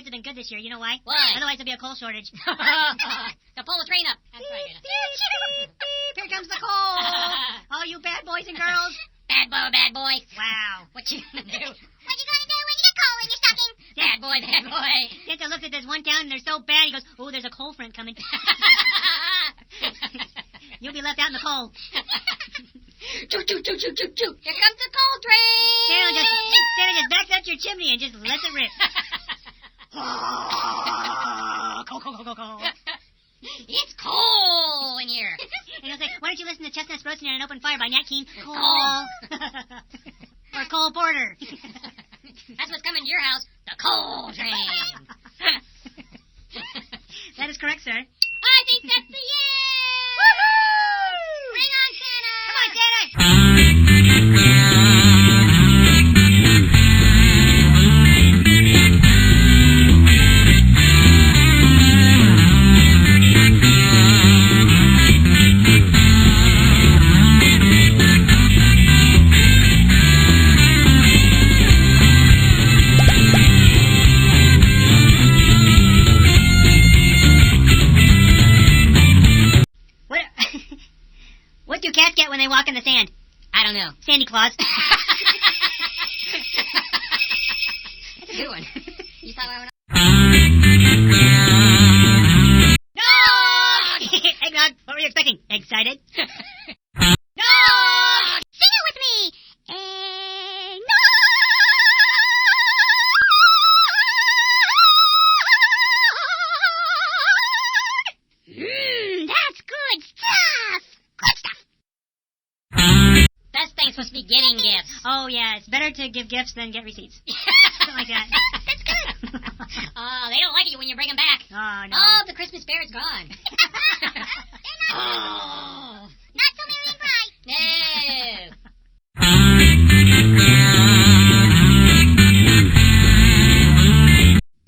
kids have been good this year. You know why? Why? Otherwise there'll be a coal shortage. They'll pull the train up. That's right. Here comes the coal. All you bad boys and girls. Bad boy. Wow. What you gonna do? What you gonna do when you get coal in your stocking? Bad boy. Santa looks at this one town and they're so bad, he goes, oh, there's a coal front coming. You'll be left out in the cold. Choo. Here comes the coal train. Santa just backs out your chimney and just lets it rip. Coal. It's coal in here. And he'll say, why don't you listen to Chestnuts Roasting on an Open Fire by Nat King? Coal. Or Cole Porter. That's what's coming to your house, the coal train. That is correct, sir. I think that's the end. Woohoo! Bring on Santa. Come on, Santa. What do cats get when they walk in the sand? I don't know. Sandy Claus. That's a good one. You saw where I went No! Eggnog, what were you expecting? Excited? No! Sing it with me. Eggnog. That's good stuff. Good stuff. Best thing's supposed to be getting gifts. Oh, yeah, it's better to give gifts than get receipts. Something like that. That's good. They don't like it when you bring them back. Oh, no. Oh, the Christmas spirit's gone. They're not, not so merry and bright. No.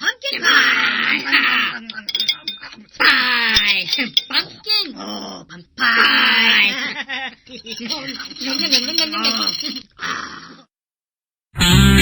Pumpkin pie! Pie. Pumpkin. Oh, pie! Pie.